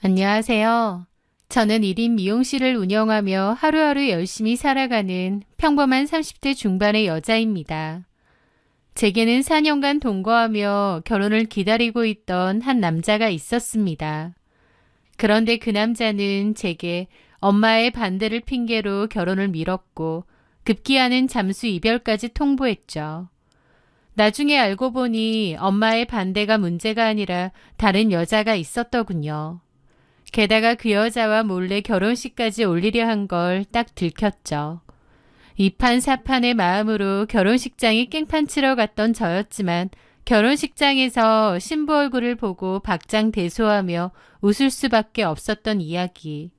안녕하세요. 저는 1인 미용실을 운영하며 하루하루 열심히 살아가는 평범한 30대 중반의 여자입니다. 제게는 4년간 동거하며 결혼을 기다리고 있던 한 남자가 있었습니다. 그런데 그 남자는 제게 엄마의 반대를 핑계로 결혼을 미뤘고 급기야는 잠수 이별까지 통보했죠. 나중에 알고 보니 엄마의 반대가 문제가 아니라 다른 여자가 있었더군요. 게다가 그 여자와 몰래 결혼식까지 올리려 한 걸 딱 들켰죠. 이판사판의 마음으로 결혼식장에 깽판 치러 갔던 저였지만 결혼식장에서 신부 얼굴을 보고 박장대소하며 웃을 수밖에 없었던 이야기.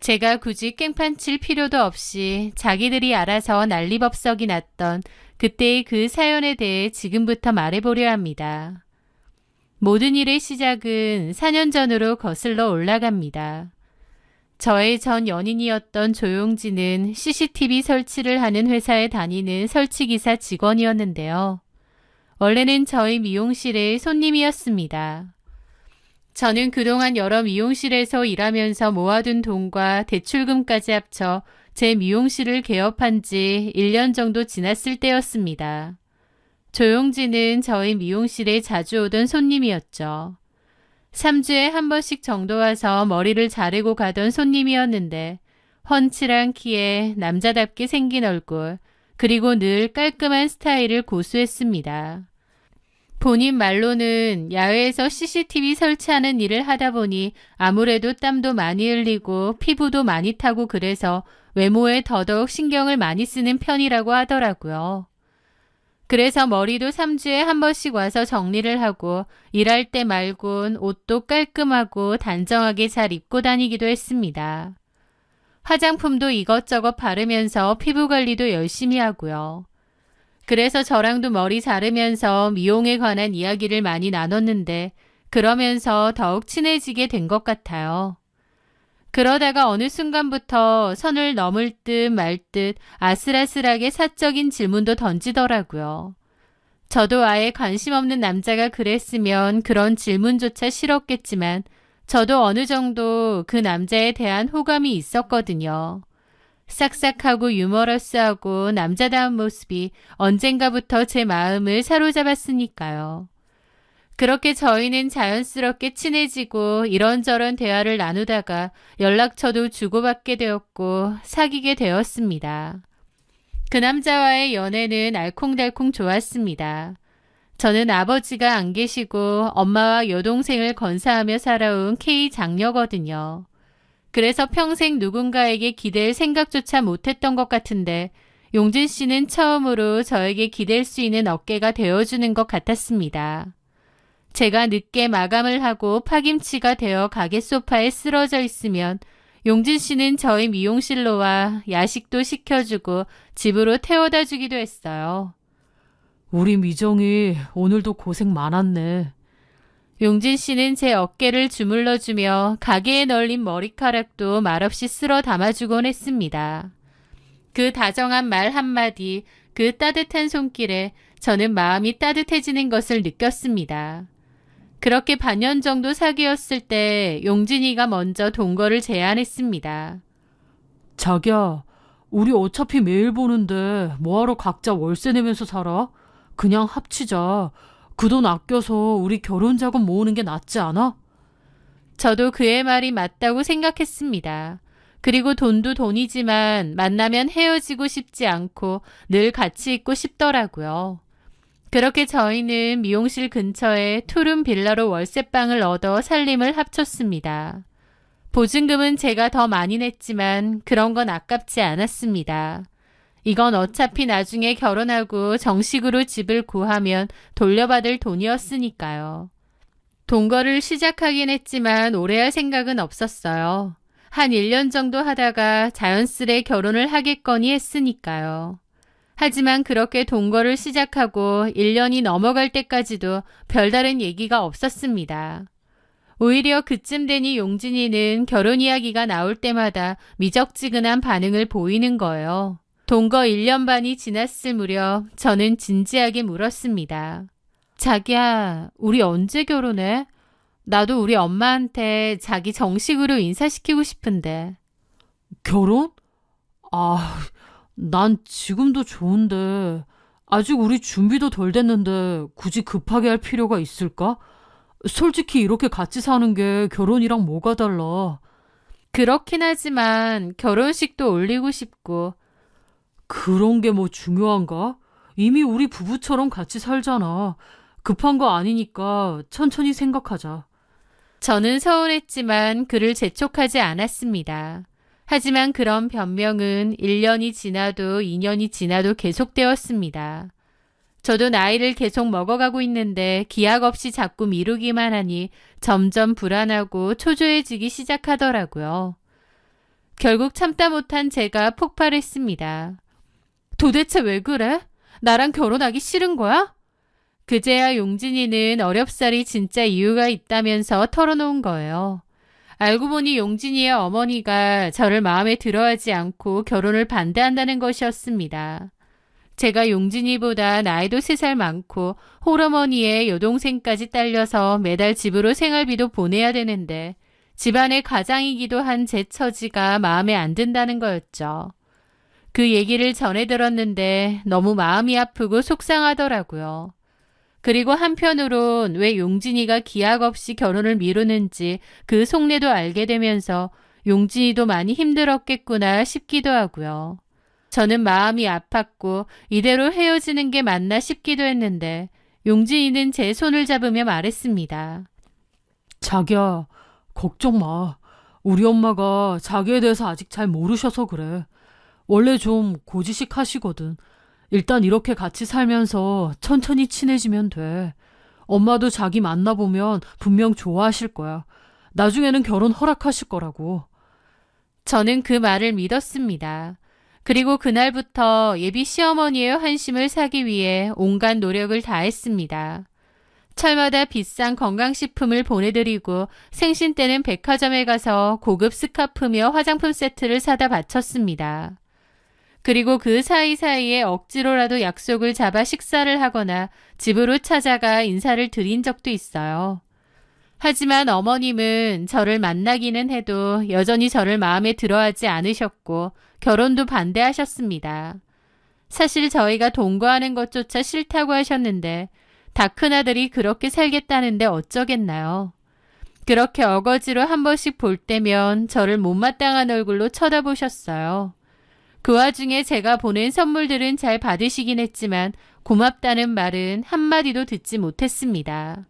제가 굳이 깽판 칠 필요도 없이 자기들이 알아서 난리법석이 났던 그때의 그 사연에 대해 지금부터 말해보려 합니다. 모든 일의 시작은 4년 전으로 거슬러 올라갑니다. 저의 전 연인이었던 조용진은 CCTV 설치를 하는 회사에 다니는 설치기사 직원이었는데요. 원래는 저희 미용실의 손님이었습니다. 저는 그동안 여러 미용실에서 일하면서 모아둔 돈과 대출금까지 합쳐 제 미용실을 개업한 지 1년 정도 지났을 때였습니다. 조용진은 저희 미용실에 자주 오던 손님이었죠. 3주에 한 번씩 정도 와서 머리를 자르고 가던 손님이었는데 훤칠한 키에 남자답게 생긴 얼굴, 그리고 늘 깔끔한 스타일을 고수했습니다. 본인 말로는 야외에서 CCTV 설치하는 일을 하다 보니 아무래도 땀도 많이 흘리고 피부도 많이 타고 그래서 외모에 더더욱 신경을 많이 쓰는 편이라고 하더라고요. 그래서 머리도 3주에 한 번씩 와서 정리를 하고 일할 때 말곤 옷도 깔끔하고 단정하게 잘 입고 다니기도 했습니다. 화장품도 이것저것 바르면서 피부 관리도 열심히 하고요. 그래서 저랑도 머리 자르면서 미용에 관한 이야기를 많이 나눴는데 그러면서 더욱 친해지게 된 것 같아요. 그러다가 어느 순간부터 선을 넘을 듯 말 듯 아슬아슬하게 사적인 질문도 던지더라고요. 저도 아예 관심 없는 남자가 그랬으면 그런 질문조차 싫었겠지만 저도 어느 정도 그 남자에 대한 호감이 있었거든요. 싹싹하고 유머러스하고 남자다운 모습이 언젠가부터 제 마음을 사로잡았으니까요. 그렇게 저희는 자연스럽게 친해지고 이런저런 대화를 나누다가 연락처도 주고받게 되었고 사귀게 되었습니다. 그 남자와의 연애는 알콩달콩 좋았습니다. 저는 아버지가 안 계시고 엄마와 여동생을 건사하며 살아온 K 장녀거든요. 그래서 평생 누군가에게 기댈 생각조차 못했던 것 같은데 용진 씨는 처음으로 저에게 기댈 수 있는 어깨가 되어주는 것 같았습니다. 제가 늦게 마감을 하고 파김치가 되어 가게 소파에 쓰러져 있으면 용진 씨는 저희 미용실로 와 야식도 시켜주고 집으로 태워다 주기도 했어요. 우리 미정이 오늘도 고생 많았네. 용진 씨는 제 어깨를 주물러주며 가게에 널린 머리카락도 말없이 쓸어 담아주곤 했습니다. 그 다정한 말 한마디, 그 따뜻한 손길에 저는 마음이 따뜻해지는 것을 느꼈습니다. 그렇게 반년 정도 사귀었을 때 용진이가 먼저 동거를 제안했습니다. 자기야, 우리 어차피 매일 보는데 뭐하러 각자 월세 내면서 살아? 그냥 합치자. 그 돈 아껴서 우리 결혼 자금 모으는 게 낫지 않아? 저도 그의 말이 맞다고 생각했습니다. 그리고 돈도 돈이지만 만나면 헤어지고 싶지 않고 늘 같이 있고 싶더라고요. 그렇게 저희는 미용실 근처에 투룸 빌라로 월세방을 얻어 살림을 합쳤습니다. 보증금은 제가 더 많이 냈지만 그런 건 아깝지 않았습니다. 이건 어차피 나중에 결혼하고 정식으로 집을 구하면 돌려받을 돈이었으니까요. 동거를 시작하긴 했지만 오래 할 생각은 없었어요. 한 1년 정도 하다가 자연스레 결혼을 하겠거니 했으니까요. 하지만 그렇게 동거를 시작하고 1년이 넘어갈 때까지도 별다른 얘기가 없었습니다. 오히려 그쯤 되니 용진이는 결혼 이야기가 나올 때마다 미적지근한 반응을 보이는 거예요. 동거 1년 반이 지났을 무렵 저는 진지하게 물었습니다. 자기야, 우리 언제 결혼해? 나도 우리 엄마한테 자기 정식으로 인사시키고 싶은데. 결혼? 아, 난 지금도 좋은데 아직 우리 준비도 덜 됐는데 굳이 급하게 할 필요가 있을까? 솔직히 이렇게 같이 사는 게 결혼이랑 뭐가 달라? 그렇긴 하지만 결혼식도 올리고 싶고. 그런 게 뭐 중요한가? 이미 우리 부부처럼 같이 살잖아. 급한 거 아니니까 천천히 생각하자. 저는 서운했지만 그를 재촉하지 않았습니다. 하지만 그런 변명은 1년이 지나도 2년이 지나도 계속되었습니다. 저도 나이를 계속 먹어가고 있는데 기약 없이 자꾸 미루기만 하니 점점 불안하고 초조해지기 시작하더라고요. 결국 참다 못한 제가 폭발했습니다. 도대체 왜 그래? 나랑 결혼하기 싫은 거야? 그제야 용진이는 어렵사리 진짜 이유가 있다면서 털어놓은 거예요. 알고 보니 용진이의 어머니가 저를 마음에 들어하지 않고 결혼을 반대한다는 것이었습니다. 제가 용진이보다 나이도 3살 많고 홀어머니의 여동생까지 딸려서 매달 집으로 생활비도 보내야 되는데 집안의 가장이기도 한 제 처지가 마음에 안 든다는 거였죠. 그 얘기를 전해 들었는데 너무 마음이 아프고 속상하더라고요. 그리고 한편으론 왜 용진이가 기약 없이 결혼을 미루는지 그 속내도 알게 되면서 용진이도 많이 힘들었겠구나 싶기도 하고요. 저는 마음이 아팠고 이대로 헤어지는 게 맞나 싶기도 했는데 용진이는 제 손을 잡으며 말했습니다. 자기야, 걱정 마. 우리 엄마가 자기에 대해서 아직 잘 모르셔서 그래. 원래 좀 고지식 하시거든. 일단 이렇게 같이 살면서 천천히 친해지면 돼. 엄마도 자기 만나보면 분명 좋아하실 거야. 나중에는 결혼 허락하실 거라고. 저는 그 말을 믿었습니다. 그리고 그날부터 예비 시어머니의 환심을 사기 위해 온갖 노력을 다했습니다. 철마다 비싼 건강식품을 보내드리고 생신 때는 백화점에 가서 고급 스카프며 화장품 세트를 사다 바쳤습니다. 그리고 그 사이사이에 억지로라도 약속을 잡아 식사를 하거나 집으로 찾아가 인사를 드린 적도 있어요. 하지만 어머님은 저를 만나기는 해도 여전히 저를 마음에 들어하지 않으셨고 결혼도 반대하셨습니다. 사실 저희가 동거하는 것조차 싫다고 하셨는데 다 큰아들이 그렇게 살겠다는데 어쩌겠나요. 그렇게 어거지로 한 번씩 볼 때면 저를 못마땅한 얼굴로 쳐다보셨어요. 그 와중에 제가 보낸 선물들은 잘 받으시긴 했지만 고맙다는 말은 한마디도 듣지 못했습니다.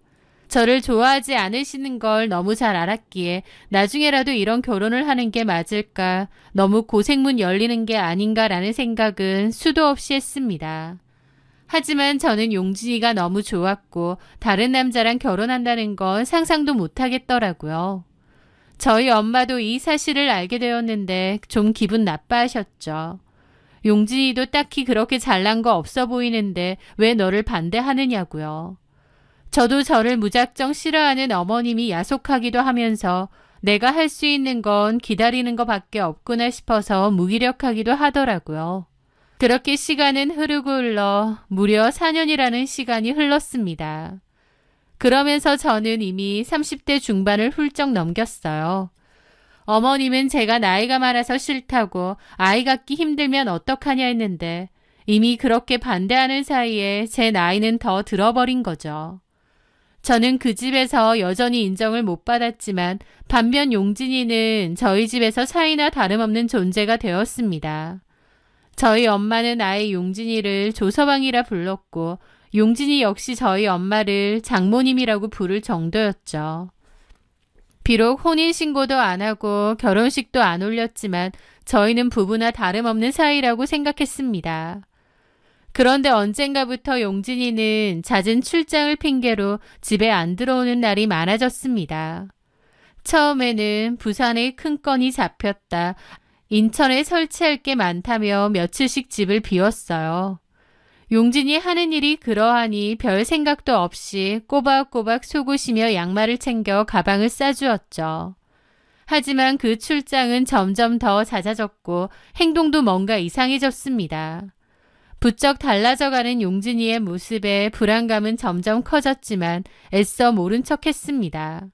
저를 좋아하지 않으시는 걸 너무 잘 알았기에 나중에라도 이런 결혼을 하는 게 맞을까, 너무 고생문 열리는 게 아닌가라는 생각은 수도 없이 했습니다. 하지만 저는 용진이가 너무 좋았고 다른 남자랑 결혼한다는 건 상상도 못하겠더라고요. 저희 엄마도 이 사실을 알게 되었는데 좀 기분 나빠하셨죠. 용진이도 딱히 그렇게 잘난 거 없어 보이는데 왜 너를 반대하느냐고요. 저도 저를 무작정 싫어하는 어머님이 야속하기도 하면서 내가 할 수 있는 건 기다리는 것밖에 없구나 싶어서 무기력하기도 하더라고요. 그렇게 시간은 흐르고 흘러 무려 4년이라는 시간이 흘렀습니다. 그러면서 저는 이미 30대 중반을 훌쩍 넘겼어요. 어머님은 제가 나이가 많아서 싫다고 아이 갖기 힘들면 어떡하냐 했는데 이미 그렇게 반대하는 사이에 제 나이는 더 들어버린 거죠. 저는 그 집에서 여전히 인정을 못 받았지만 반면 용진이는 저희 집에서 사이나 다름없는 존재가 되었습니다. 저희 엄마는 아예 용진이를 조서방이라 불렀고 용진이 역시 저희 엄마를 장모님이라고 부를 정도였죠. 비록 혼인신고도 안 하고 결혼식도 안 올렸지만 저희는 부부나 다름없는 사이라고 생각했습니다. 그런데 언젠가부터 용진이는 잦은 출장을 핑계로 집에 안 들어오는 날이 많아졌습니다. 처음에는 부산에 큰 건이 잡혔다, 인천에 설치할 게 많다며 며칠씩 집을 비웠어요. 용진이 하는 일이 그러하니 별 생각도 없이 꼬박꼬박 속옷이며 양말을 챙겨 가방을 싸주었죠. 하지만 그 출장은 점점 더 잦아졌고 행동도 뭔가 이상해졌습니다. 부쩍 달라져가는 용진이의 모습에 불안감은 점점 커졌지만 애써 모른 척했습니다.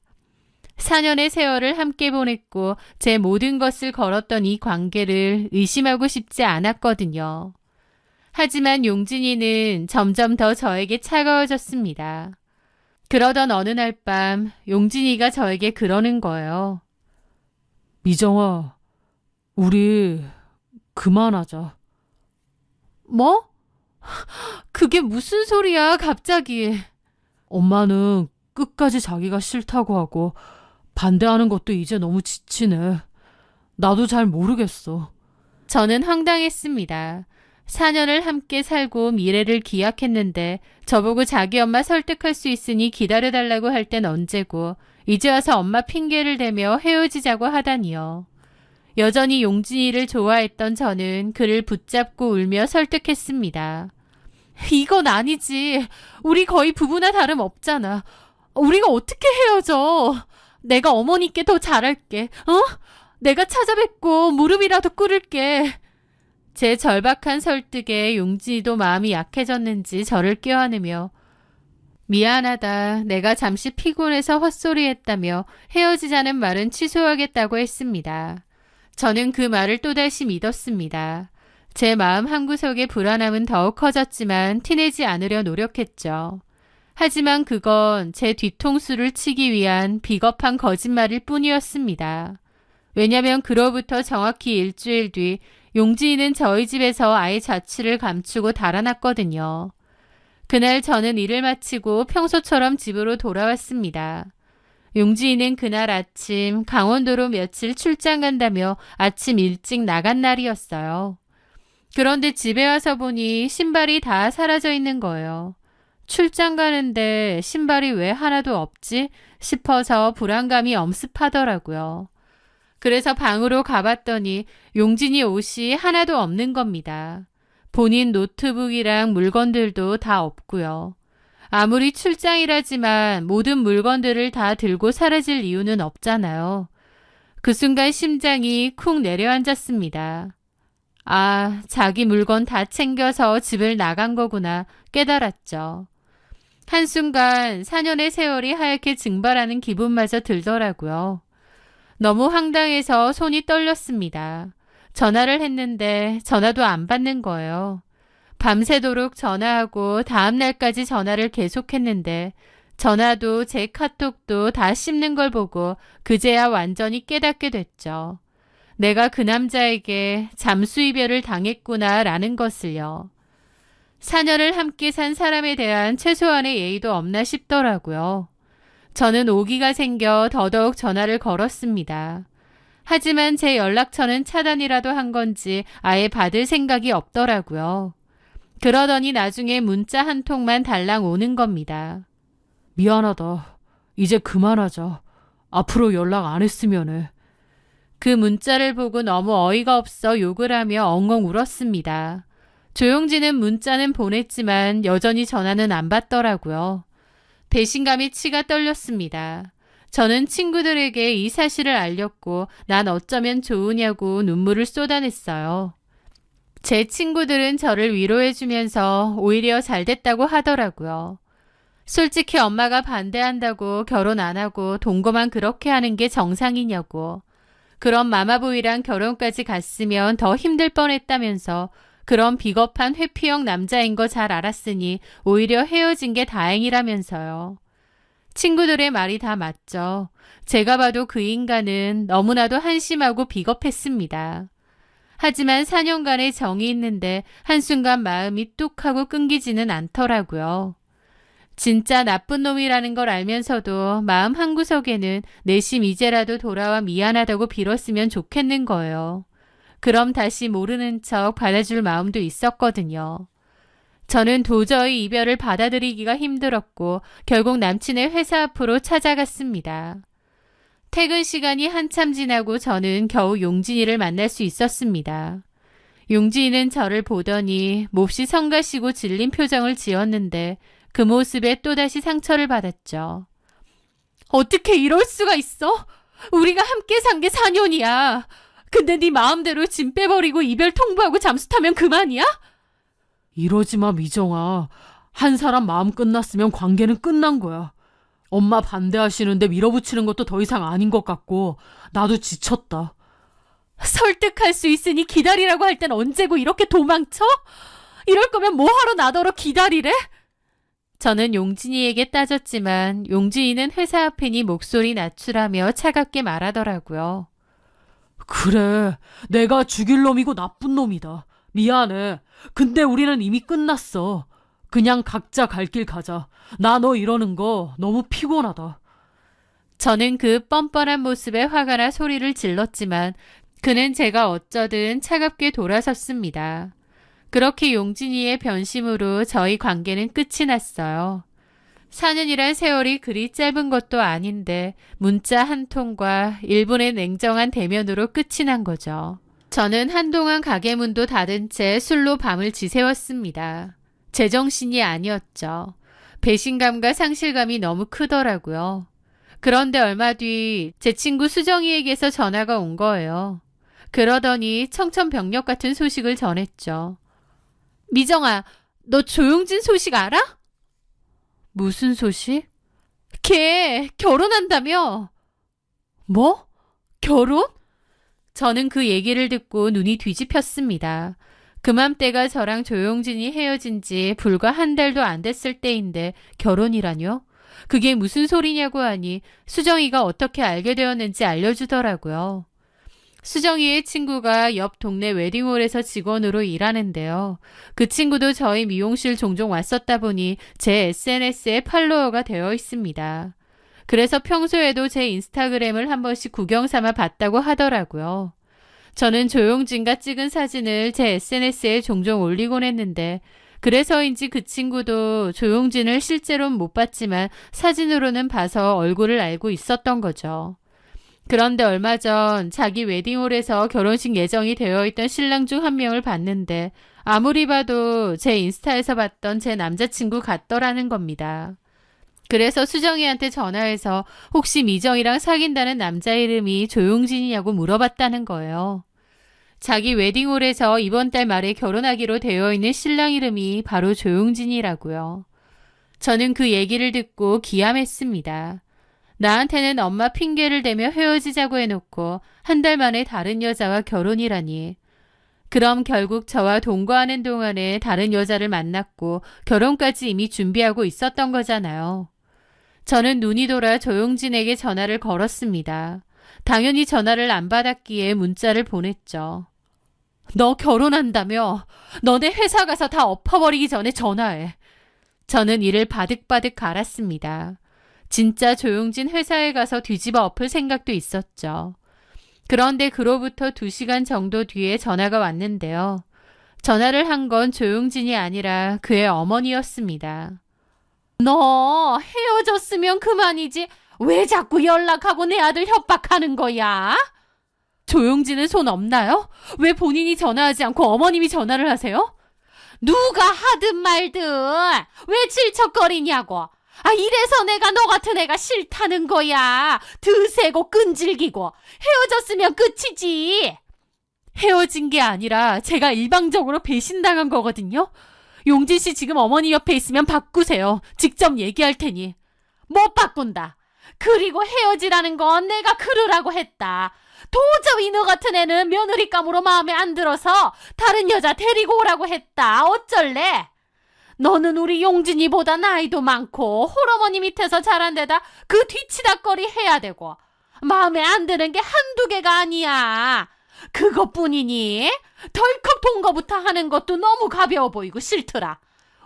4년의 세월을 함께 보냈고 제 모든 것을 걸었던 이 관계를 의심하고 싶지 않았거든요. 하지만 용진이는 점점 더 저에게 차가워졌습니다. 그러던 어느 날 밤 용진이가 저에게 그러는 거예요. 미정아, 우리 그만하자. 뭐? 그게 무슨 소리야, 갑자기. 엄마는 끝까지 자기가 싫다고 하고 반대하는 것도 이제 너무 지치네. 나도 잘 모르겠어. 저는 황당했습니다. 4년을 함께 살고 미래를 기약했는데 저보고 자기 엄마 설득할 수 있으니 기다려달라고 할 땐 언제고 이제 와서 엄마 핑계를 대며 헤어지자고 하다니요. 여전히 용진이를 좋아했던 저는 그를 붙잡고 울며 설득했습니다. 이건 아니지. 우리 거의 부부나 다름없잖아. 우리가 어떻게 헤어져? 내가 어머니께 더 잘할게. 내가 찾아뵙고 무릎이라도 꿇을게. 제 절박한 설득에 용진이도 마음이 약해졌는지 저를 껴안으며 미안하다. 내가 잠시 피곤해서 헛소리했다며 헤어지자는 말은 취소하겠다고 했습니다. 저는 그 말을 또다시 믿었습니다. 제 마음 한구석의 불안함은 더욱 커졌지만 티내지 않으려 노력했죠. 하지만 그건 제 뒤통수를 치기 위한 비겁한 거짓말일 뿐이었습니다. 왜냐면 그로부터 정확히 일주일 뒤 용진이는 저희 집에서 아이 자취를 감추고 달아났거든요. 그날 저는 일을 마치고 평소처럼 집으로 돌아왔습니다. 용진이는 그날 아침 강원도로 며칠 출장 간다며 아침 일찍 나간 날이었어요. 그런데 집에 와서 보니 신발이 다 사라져 있는 거예요. 출장 가는데 신발이 왜 하나도 없지 싶어서 불안감이 엄습하더라고요. 그래서 방으로 가봤더니 용진이 옷이 하나도 없는 겁니다. 본인 노트북이랑 물건들도 다 없고요. 아무리 출장이라지만 모든 물건들을 다 들고 사라질 이유는 없잖아요. 그 순간 심장이 쿵 내려앉았습니다. 아, 자기 물건 다 챙겨서 집을 나간 거구나 깨달았죠. 한순간 4년의 세월이 하얗게 증발하는 기분마저 들더라고요. 너무 황당해서 손이 떨렸습니다. 전화를 했는데 전화도 안 받는 거예요. 밤새도록 전화하고 다음 날까지 전화를 계속했는데 전화도 제 카톡도 다 씹는 걸 보고 그제야 완전히 깨닫게 됐죠. 내가 그 남자에게 잠수 이별을 당했구나라는 것을요. 4년을 함께 산 사람에 대한 최소한의 예의도 없나 싶더라고요. 저는 오기가 생겨 더더욱 전화를 걸었습니다. 하지만 제 연락처는 차단이라도 한 건지 아예 받을 생각이 없더라고요. 그러더니 나중에 문자 한 통만 달랑 오는 겁니다. 미안하다. 이제 그만하자. 앞으로 연락 안 했으면 해. 그 문자를 보고 너무 어이가 없어 욕을 하며 엉엉 울었습니다. 조용진은 문자는 보냈지만 여전히 전화는 안 받더라고요. 배신감이 치가 떨렸습니다. 저는 친구들에게 이 사실을 알렸고 난 어쩌면 좋으냐고 눈물을 쏟아냈어요. 제 친구들은 저를 위로해주면서 오히려 잘 됐다고 하더라고요. 솔직히 엄마가 반대한다고 결혼 안 하고 동거만 그렇게 하는 게 정상이냐고. 그럼 마마보이랑 결혼까지 갔으면 더 힘들 뻔했다면서 그런 비겁한 회피형 남자인 거 잘 알았으니 오히려 헤어진 게 다행이라면서요. 친구들의 말이 다 맞죠. 제가 봐도 그 인간은 너무나도 한심하고 비겁했습니다. 하지만 4년간의 정이 있는데 한순간 마음이 뚝 하고 끊기지는 않더라고요. 진짜 나쁜 놈이라는 걸 알면서도 마음 한구석에는 내심 이제라도 돌아와 미안하다고 빌었으면 좋겠는 거예요. 그럼 다시 모르는 척 받아줄 마음도 있었거든요. 저는 도저히 이별을 받아들이기가 힘들었고 결국 남친의 회사 앞으로 찾아갔습니다. 퇴근 시간이 한참 지나고 저는 겨우 용진이를 만날 수 있었습니다. 용진이는 저를 보더니 몹시 성가시고 질린 표정을 지었는데 그 모습에 또다시 상처를 받았죠. 어떻게 이럴 수가 있어? 우리가 함께 산 게 4년이야. 근데 네 마음대로 짐 빼버리고 이별 통보하고 잠수 타면 그만이야? 이러지 마, 미정아. 한 사람 마음 끝났으면 관계는 끝난 거야. 엄마 반대하시는데 밀어붙이는 것도 더 이상 아닌 것 같고 나도 지쳤다. 설득할 수 있으니 기다리라고 할 땐 언제고 이렇게 도망쳐? 이럴 거면 뭐하러 나더러 기다리래? 저는 용진이에게 따졌지만 용진이는 회사 앞이니 목소리 낮추라며 차갑게 말하더라고요. 그래, 내가 죽일 놈이고 나쁜 놈이다. 미안해. 근데 우리는 이미 끝났어. 그냥 각자 갈 길 가자. 나 너 이러는 거 너무 피곤하다. 저는 그 뻔뻔한 모습에 화가 나 소리를 질렀지만 그는 제가 어쩌든 차갑게 돌아섰습니다. 그렇게 용진이의 변심으로 저희 관계는 끝이 났어요. 4년이란 세월이 그리 짧은 것도 아닌데 문자 한 통과 1분의 냉정한 대면으로 끝이 난 거죠. 저는 한동안 가게 문도 닫은 채 술로 밤을 지새웠습니다. 제정신이 아니었죠. 배신감과 상실감이 너무 크더라고요. 그런데 얼마 뒤 제 친구 수정이에게서 전화가 온 거예요. 그러더니 청천벽력 같은 소식을 전했죠. 미정아, 너 조용진 소식 알아? 무슨 소식? 걔 결혼한다며. 뭐? 결혼? 저는 그 얘기를 듣고 눈이 뒤집혔습니다. 그맘때가 저랑 조용진이 헤어진 지 불과 한 달도 안 됐을 때인데 결혼이라뇨? 그게 무슨 소리냐고 하니 수정이가 어떻게 알게 되었는지 알려주더라고요. 수정이의 친구가 옆 동네 웨딩홀에서 직원으로 일하는데요. 그 친구도 저희 미용실 종종 왔었다 보니 제 SNS에 팔로워가 되어 있습니다. 그래서 평소에도 제 인스타그램을 한 번씩 구경 삼아 봤다고 하더라고요. 저는 조용진과 찍은 사진을 제 SNS에 종종 올리곤 했는데 그래서인지 그 친구도 조용진을 실제로는 못 봤지만 사진으로는 봐서 얼굴을 알고 있었던 거죠. 그런데 얼마 전 자기 웨딩홀에서 결혼식 예정이 되어 있던 신랑 중 한 명을 봤는데 아무리 봐도 제 인스타에서 봤던 제 남자친구 같더라는 겁니다. 그래서 수정이한테 전화해서 혹시 미정이랑 사귄다는 남자 이름이 조용진이냐고 물어봤다는 거예요. 자기 웨딩홀에서 이번 달 말에 결혼하기로 되어 있는 신랑 이름이 바로 조용진이라고요. 저는 그 얘기를 듣고 기함했습니다. 나한테는 엄마 핑계를 대며 헤어지자고 해놓고 한 달 만에 다른 여자와 결혼이라니. 그럼 결국 저와 동거하는 동안에 다른 여자를 만났고 결혼까지 이미 준비하고 있었던 거잖아요. 저는 눈이 돌아 조용진에게 전화를 걸었습니다. 당연히 전화를 안 받았기에 문자를 보냈죠. 너 결혼한다며? 너네 회사 가서 다 엎어버리기 전에 전화해. 저는 이를 바득바득 갈았습니다. 진짜 조용진 회사에 가서 뒤집어 엎을 생각도 있었죠. 그런데 그로부터 2시간 정도 뒤에 전화가 왔는데요. 전화를 한 건 조용진이 아니라 그의 어머니였습니다. 너 헤어졌으면 그만이지 왜 자꾸 연락하고 내 아들 협박하는 거야? 조용진은 손 없나요? 왜 본인이 전화하지 않고 어머님이 전화를 하세요? 누가 하든 말든 왜 질척거리냐고. 이래서 내가 너 같은 애가 싫다는 거야. 드세고 끈질기고. 헤어졌으면 끝이지. 헤어진 게 아니라 제가 일방적으로 배신당한 거거든요. 용진 씨 지금 어머니 옆에 있으면 바꾸세요. 직접 얘기할 테니. 못 바꾼다. 그리고 헤어지라는 건 내가 그러라고 했다. 도저히 너 같은 애는 며느리감으로 마음에 안 들어서 다른 여자 데리고 오라고 했다. 어쩔래? 너는 우리 용진이보다 나이도 많고 홀어머니 밑에서 자란 데다 그 뒤치다거리 해야 되고 마음에 안 드는 게 한두 개가 아니야. 그것뿐이니 덜컥 동거부터 하는 것도 너무 가벼워 보이고 싫더라.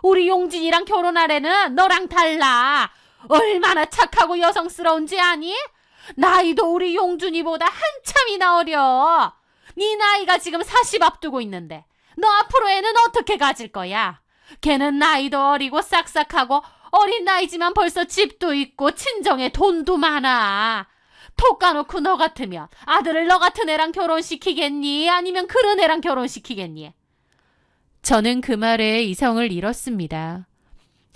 우리 용진이랑 결혼하래는 너랑 달라. 얼마나 착하고 여성스러운지 아니? 나이도 우리 용준이보다 한참이나 어려. 네 나이가 지금 40 앞두고 있는데 너 앞으로 애는 어떻게 가질 거야? 걔는 나이도 어리고 싹싹하고 어린 나이지만 벌써 집도 있고 친정에 돈도 많아. 톡 까놓고 너 같으면 아들을 너 같은 애랑 결혼시키겠니? 아니면 그런 애랑 결혼시키겠니? 저는 그 말에 이성을 잃었습니다.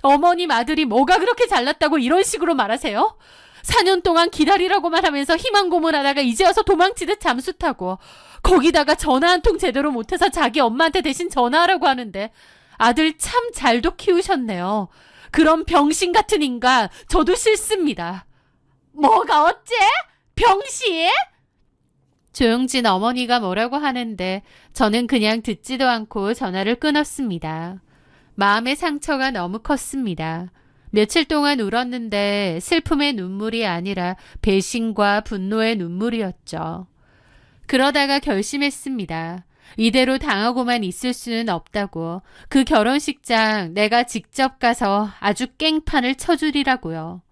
어머님 아들이 뭐가 그렇게 잘났다고 이런 식으로 말하세요? 4년 동안 기다리라고만 하면서 희망 고문하다가 이제 와서 도망치듯 잠수 타고 거기다가 전화 한 통 제대로 못해서 자기 엄마한테 대신 전화하라고 하는데 아들 참 잘도 키우셨네요. 그런 병신 같은 인간 저도 싫습니다. 뭐가 어째? 병신? 조용진 어머니가 뭐라고 하는데 저는 그냥 듣지도 않고 전화를 끊었습니다. 마음의 상처가 너무 컸습니다. 며칠 동안 울었는데 슬픔의 눈물이 아니라 배신과 분노의 눈물이었죠. 그러다가 결심했습니다. 이대로 당하고만 있을 수는 없다고. 그 결혼식장 내가 직접 가서 아주 깽판을 쳐주리라고요.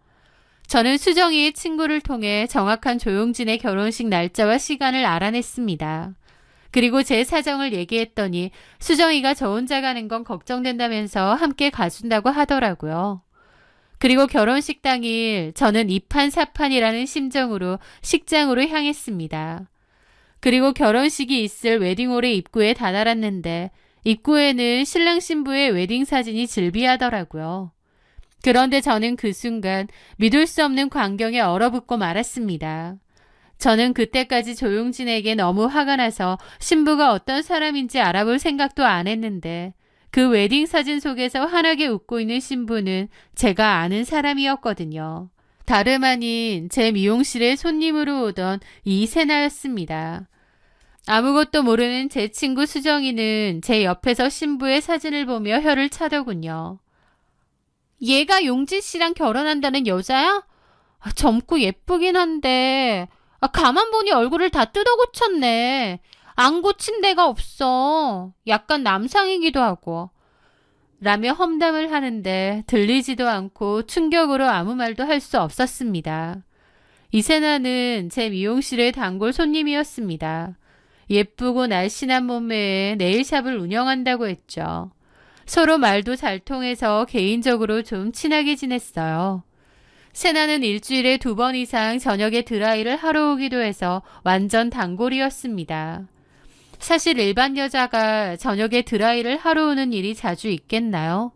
저는 수정이의 친구를 통해 정확한 조용진의 결혼식 날짜와 시간을 알아냈습니다. 그리고 제 사정을 얘기했더니 수정이가 저 혼자 가는 건 걱정된다면서 함께 가준다고 하더라고요. 그리고 결혼식 당일 저는 이판사판이라는 심정으로 식장으로 향했습니다. 그리고 결혼식이 있을 웨딩홀의 입구에 다다랐는데 입구에는 신랑 신부의 웨딩 사진이 즐비하더라고요. 그런데 저는 그 순간 믿을 수 없는 광경에 얼어붙고 말았습니다. 저는 그때까지 조용진에게 너무 화가 나서 신부가 어떤 사람인지 알아볼 생각도 안 했는데 그 웨딩 사진 속에서 환하게 웃고 있는 신부는 제가 아는 사람이었거든요. 다름 아닌 제 미용실에 손님으로 오던 이세나였습니다. 아무것도 모르는 제 친구 수정이는 제 옆에서 신부의 사진을 보며 혀를 차더군요. 얘가 용진 씨랑 결혼한다는 여자야? 젊고 예쁘긴 한데 가만 보니 얼굴을 다 뜯어 고쳤네. 안 고친 데가 없어. 약간 남상이기도 하고. 라며 험담을 하는데 들리지도 않고 충격으로 아무 말도 할 수 없었습니다. 이세나는 제 미용실의 단골 손님이었습니다. 예쁘고 날씬한 몸매에 네일샵을 운영한다고 했죠. 서로 말도 잘 통해서 개인적으로 좀 친하게 지냈어요. 세나는 일주일에 2번 이상 저녁에 드라이를 하러 오기도 해서 완전 단골이었습니다. 사실 일반 여자가 저녁에 드라이를 하러 오는 일이 자주 있겠나요?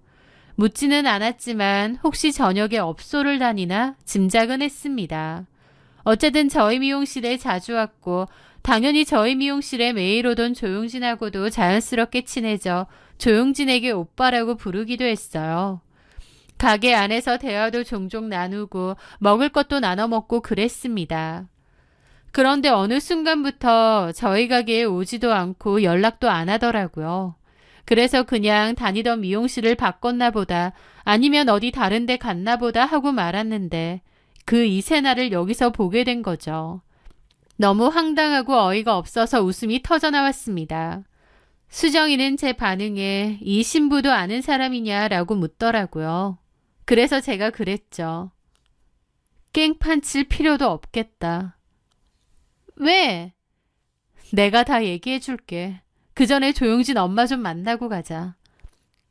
묻지는 않았지만 혹시 저녁에 업소를 다니나 짐작은 했습니다. 어쨌든 저희 미용실에 자주 왔고 당연히 저희 미용실에 매일 오던 조용진하고도 자연스럽게 친해져 조용진에게 오빠라고 부르기도 했어요. 가게 안에서 대화도 종종 나누고 먹을 것도 나눠 먹고 그랬습니다. 그런데 어느 순간부터 저희 가게에 오지도 않고 연락도 안 하더라고요. 그래서 그냥 다니던 미용실을 바꿨나 보다 아니면 어디 다른 데 갔나 보다 하고 말았는데 그 이세나를 여기서 보게 된 거죠. 너무 황당하고 어이가 없어서 웃음이 터져나왔습니다. 수정이는 제 반응에 이 신부도 아는 사람이냐라고 묻더라고요. 그래서 제가 그랬죠. 깽판 칠 필요도 없겠다. 왜? 내가 다 얘기해 줄게. 그 전에 조용진 엄마 좀 만나고 가자.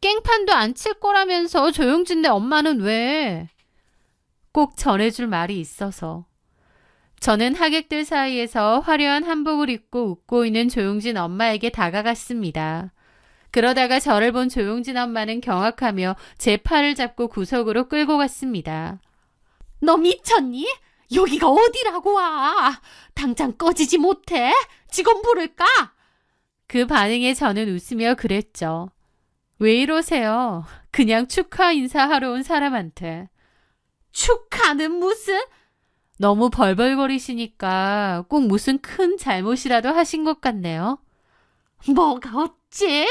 깽판도 안 칠 거라면서 조용진네 엄마는 왜? 꼭 전해줄 말이 있어서. 저는 하객들 사이에서 화려한 한복을 입고 웃고 있는 조용진 엄마에게 다가갔습니다. 그러다가 저를 본 조용진 엄마는 경악하며 제 팔을 잡고 구석으로 끌고 갔습니다. 너 미쳤니? 여기가 어디라고 와? 당장 꺼지지 못해? 직원 부를까? 그 반응에 저는 웃으며 그랬죠. 왜 이러세요? 그냥 축하 인사하러 온 사람한테. 축하는 무슨? 너무 벌벌거리시니까 꼭 무슨 큰 잘못이라도 하신 것 같네요. 뭐가 어째?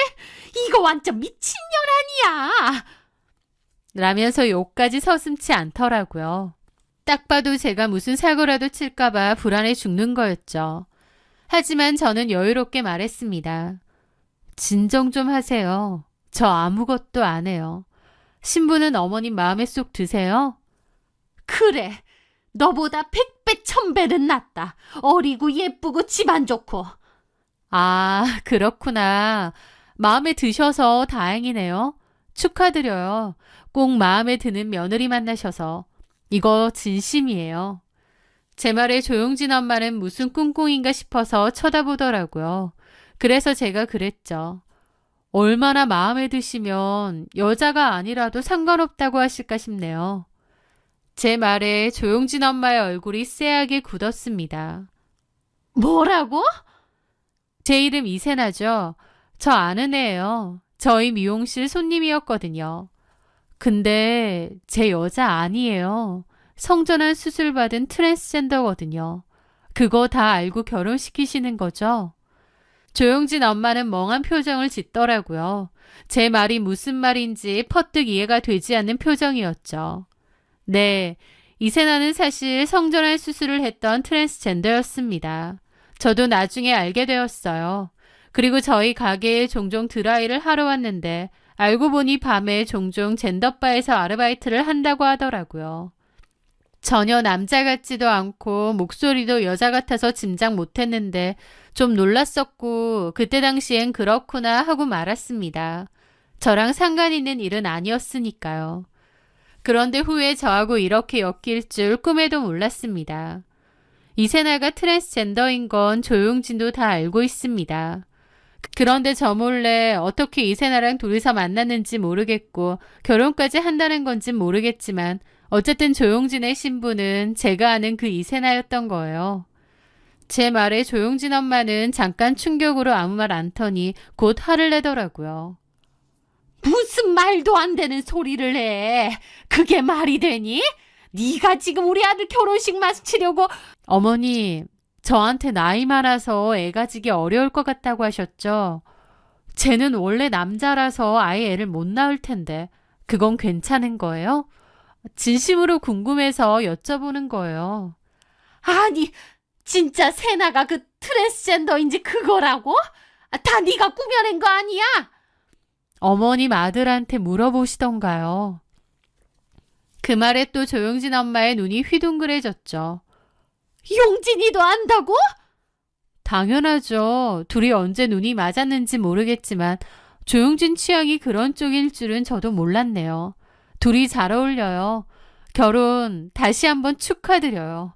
이거 완전 미친년 아니야! 라면서 욕까지 서슴지 않더라고요. 딱 봐도 제가 무슨 사고라도 칠까봐 불안해 죽는 거였죠. 하지만 저는 여유롭게 말했습니다. 진정 좀 하세요. 저 아무것도 안 해요. 신부는 어머님 마음에 쏙 드세요? 그래. 너보다 100배 1000배는 낫다. 어리고 예쁘고 집안 좋고. 아, 그렇구나. 마음에 드셔서 다행이네요. 축하드려요. 꼭 마음에 드는 며느리 만나셔서. 이거 진심이에요. 제 말에 조용진 엄마는 무슨 꿍꿍인가 싶어서 쳐다보더라고요. 그래서 제가 그랬죠. 얼마나 마음에 드시면 여자가 아니라도 상관없다고 하실까 싶네요. 제 말에 조용진 엄마의 얼굴이 쎄하게 굳었습니다. 뭐라고? 제 이름 이세나죠. 저 아는 애예요. 저희 미용실 손님이었거든요. 근데 제 여자 아니에요. 성전환 수술 받은 트랜스젠더거든요. 그거 다 알고 결혼시키시는 거죠? 조용진 엄마는 멍한 표정을 짓더라고요. 제 말이 무슨 말인지 퍼뜩 이해가 되지 않는 표정이었죠. 네, 이세나는 사실 성전환 수술을 했던 트랜스젠더였습니다. 저도 나중에 알게 되었어요. 그리고 저희 가게에 종종 드라이를 하러 왔는데 알고 보니 밤에 종종 젠더바에서 아르바이트를 한다고 하더라고요. 전혀 남자 같지도 않고 목소리도 여자 같아서 짐작 못했는데 좀 놀랐었고 그때 당시엔 그렇구나 하고 말았습니다. 저랑 상관 있는 일은 아니었으니까요. 그런데 후에 저하고 이렇게 엮일 줄 꿈에도 몰랐습니다. 이세나가 트랜스젠더인 건 조용진도 다 알고 있습니다. 그런데 저 몰래 어떻게 이세나랑 둘이서 만났는지 모르겠고 결혼까지 한다는 건진 모르겠지만 어쨌든 조용진의 신부는 제가 아는 그 이세나였던 거예요. 제 말에 조용진 엄마는 잠깐 충격으로 아무 말 않더니 곧 화를 내더라고요. 무슨 말도 안 되는 소리를 해. 그게 말이 되니? 네가 지금 우리 아들 결혼식 마치려고. 어머니, 저한테 나이 많아서 애 가지기 어려울 것 같다고 하셨죠? 쟤는 원래 남자라서 아예 애를 못 낳을 텐데 그건 괜찮은 거예요? 진심으로 궁금해서 여쭤보는 거예요. 아니, 진짜 세나가 그 트랜스젠더인지 그거라고? 다 네가 꾸며낸 거 아니야? 어머님 아들한테 물어보시던가요. 그 말에 또 조용진 엄마의 눈이 휘둥그레졌죠. 용진이도 안다고? 당연하죠. 둘이 언제 눈이 맞았는지 모르겠지만 조용진 취향이 그런 쪽일 줄은 저도 몰랐네요. 둘이 잘 어울려요. 결혼 다시 한번 축하드려요.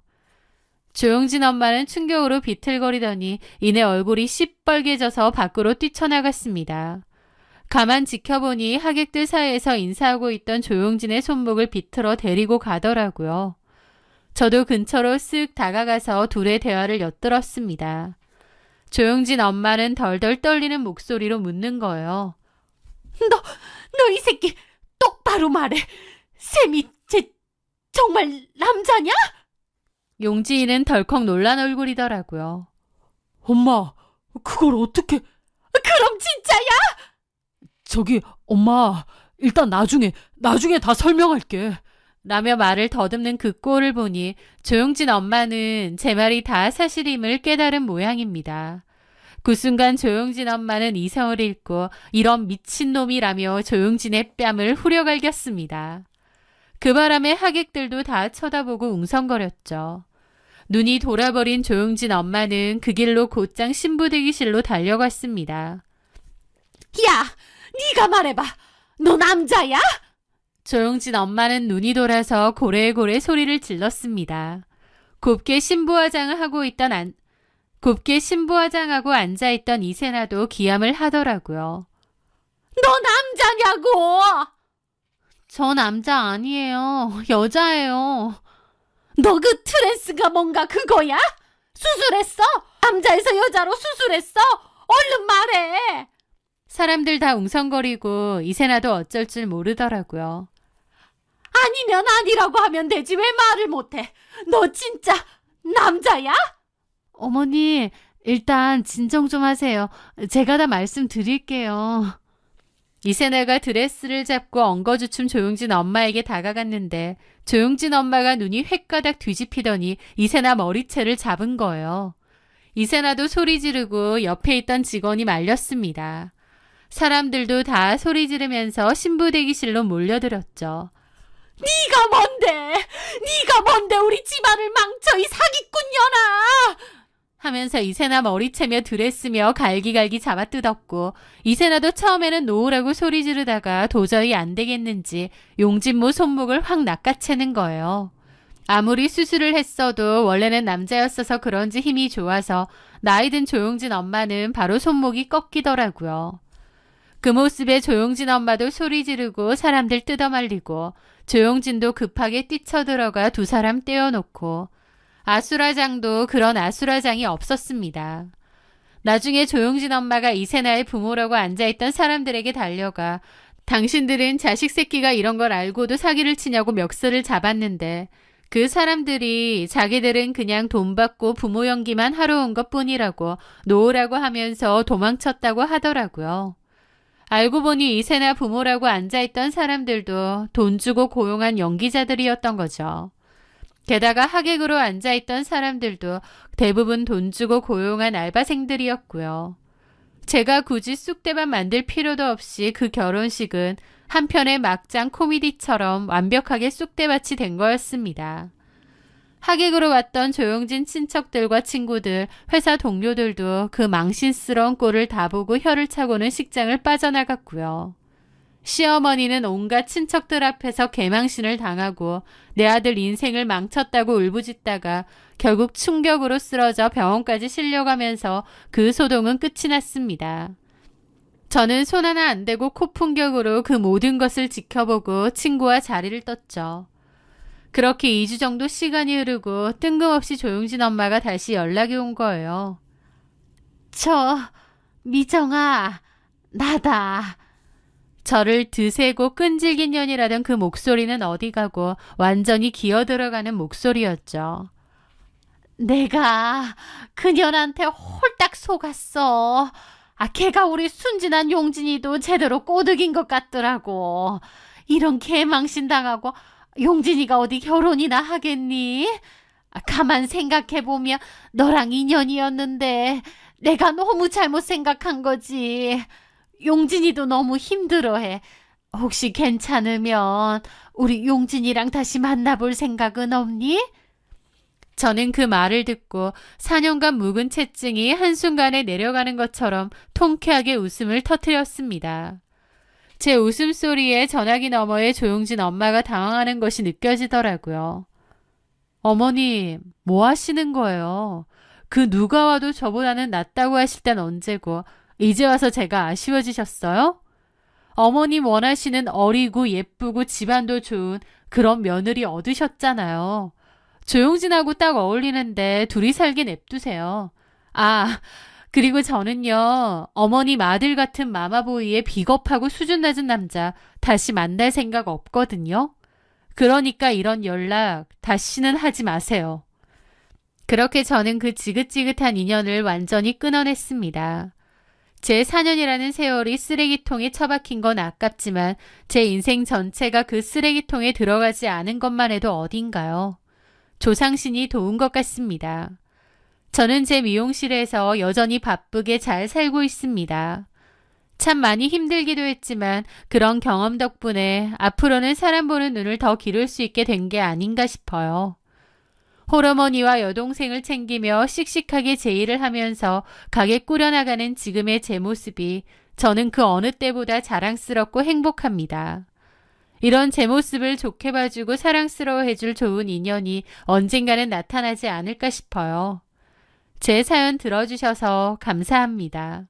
조용진 엄마는 충격으로 비틀거리더니 이내 얼굴이 시뻘개져서 밖으로 뛰쳐나갔습니다. 가만 지켜보니 하객들 사이에서 인사하고 있던 조용진의 손목을 비틀어 데리고 가더라고요. 저도 근처로 쓱 다가가서 둘의 대화를 엿들었습니다. 조용진 엄마는 덜덜 떨리는 목소리로 묻는 거예요. 너 이 새끼 똑바로 말해. 쌤이 정말 남자냐? 용진이는 덜컥 놀란 얼굴이더라고요. 엄마, 그걸 어떻게... 그럼 진짜야? 저기, 엄마, 일단 나중에 다 설명할게. 라며 말을 더듬는 그 꼴을 보니 조용진 엄마는 제 말이 다 사실임을 깨달은 모양입니다. 그 순간 조용진 엄마는 이성을 잃고 이런 미친놈이라며 조용진의 뺨을 후려갈겼습니다. 그 바람에 하객들도 다 쳐다보고 웅성거렸죠. 눈이 돌아버린 조용진 엄마는 그 길로 곧장 신부 대기실로 달려갔습니다. 야! 네가 말해봐! 너 남자야? 조용진 엄마는 눈이 돌아서 고래고래 소리를 질렀습니다. 곱게 신부화장하고 앉아있던 이세나도 기함을 하더라고요. 너 남자냐고! 저 남자 아니에요. 여자예요. 너 그 트랜스가 뭔가 그거야? 수술했어? 남자에서 여자로 수술했어? 얼른 말해! 사람들 다 웅성거리고 이세나도 어쩔 줄 모르더라고요. 아니면 아니라고 하면 되지 왜 말을 못해? 너 진짜 남자야? 어머니, 일단 진정 좀 하세요. 제가 다 말씀드릴게요. 이세나가 드레스를 잡고 엉거주춤 조용진 엄마에게 다가갔는데 조용진 엄마가 눈이 횟가닥 뒤집히더니 이세나 머리채를 잡은 거예요. 이세나도 소리 지르고 옆에 있던 직원이 말렸습니다. 사람들도 다 소리 지르면서 신부 대기실로 몰려들었죠. 네가 뭔데 우리 집안을 망쳐 이 사기꾼년아! 하면서 이세나 머리채며 드레스며 갈기갈기 잡아뜯었고 이세나도 처음에는 놓으라고 소리 지르다가 도저히 안 되겠는지 용진모 손목을 확 낚아채는 거예요. 아무리 수술을 했어도 원래는 남자였어서 그런지 힘이 좋아서 나이든 조용진 엄마는 바로 손목이 꺾이더라고요. 그 모습에 조용진 엄마도 소리 지르고 사람들 뜯어말리고 조용진도 급하게 뛰쳐들어가 두 사람 떼어놓고 아수라장도 그런 아수라장이 없었습니다. 나중에 조용진 엄마가 이세나의 부모라고 앉아있던 사람들에게 달려가 당신들은 자식 새끼가 이런 걸 알고도 사기를 치냐고 멱살을 잡았는데 그 사람들이 자기들은 그냥 돈 받고 부모 연기만 하러 온 것뿐이라고 놓으라고 하면서 도망쳤다고 하더라고요. 알고 보니 이세나 부모라고 앉아있던 사람들도 돈 주고 고용한 연기자들이었던 거죠. 게다가 하객으로 앉아있던 사람들도 대부분 돈 주고 고용한 알바생들이었고요. 제가 굳이 쑥대밭 만들 필요도 없이 그 결혼식은 한편의 막장 코미디처럼 완벽하게 쑥대밭이 된 거였습니다. 하객으로 왔던 조용진 친척들과 친구들, 회사 동료들도 그 망신스러운 꼴을 다 보고 혀를 차고는 식장을 빠져나갔고요. 시어머니는 온갖 친척들 앞에서 개망신을 당하고 내 아들 인생을 망쳤다고 울부짖다가 결국 충격으로 쓰러져 병원까지 실려가면서 그 소동은 끝이 났습니다. 저는 손 하나 안 대고 코풍격으로 그 모든 것을 지켜보고 친구와 자리를 떴죠. 그렇게 2주 정도 시간이 흐르고 뜬금없이 조용진 엄마가 다시 연락이 온 거예요. 미정아, 나다. 저를 드세고 끈질긴 년이라던 그 목소리는 어디 가고 완전히 기어들어가는 목소리였죠. 내가 그년한테 홀딱 속았어. 걔가 우리 순진한 용진이도 제대로 꼬드긴 것 같더라고. 이런 개망신 당하고 용진이가 어디 결혼이나 하겠니? 가만 생각해보면 너랑 인연이었는데 내가 너무 잘못 생각한 거지. 용진이도 너무 힘들어해. 혹시 괜찮으면 우리 용진이랑 다시 만나볼 생각은 없니? 저는 그 말을 듣고 4년간 묵은 채증이 한순간에 내려가는 것처럼 통쾌하게 웃음을 터뜨렸습니다. 제 웃음소리에 전화기 너머에 조용진 엄마가 당황하는 것이 느껴지더라고요. 어머님, 뭐 하시는 거예요? 그 누가 와도 저보다는 낫다고 하실 땐 언제고 이제 와서 제가 아쉬워지셨어요? 어머님 원하시는 어리고 예쁘고 집안도 좋은 그런 며느리 얻으셨잖아요. 조용진하고 딱 어울리는데 둘이 살게 냅두세요. 그리고 저는요, 어머님 아들 같은 마마보이의 비겁하고 수준 낮은 남자 다시 만날 생각 없거든요. 그러니까 이런 연락 다시는 하지 마세요. 그렇게 저는 그 지긋지긋한 인연을 완전히 끊어냈습니다. 제 4년이라는 세월이 쓰레기통에 처박힌 건 아깝지만 제 인생 전체가 그 쓰레기통에 들어가지 않은 것만 해도 어딘가요? 조상신이 도운 것 같습니다. 저는 제 미용실에서 여전히 바쁘게 잘 살고 있습니다. 참 많이 힘들기도 했지만 그런 경험 덕분에 앞으로는 사람 보는 눈을 더 기를 수 있게 된 게 아닌가 싶어요. 홀어머니와 여동생을 챙기며 씩씩하게 제 일을 하면서 가게 꾸려나가는 지금의 제 모습이 저는 그 어느 때보다 자랑스럽고 행복합니다. 이런 제 모습을 좋게 봐주고 사랑스러워해줄 좋은 인연이 언젠가는 나타나지 않을까 싶어요. 제 사연 들어주셔서 감사합니다.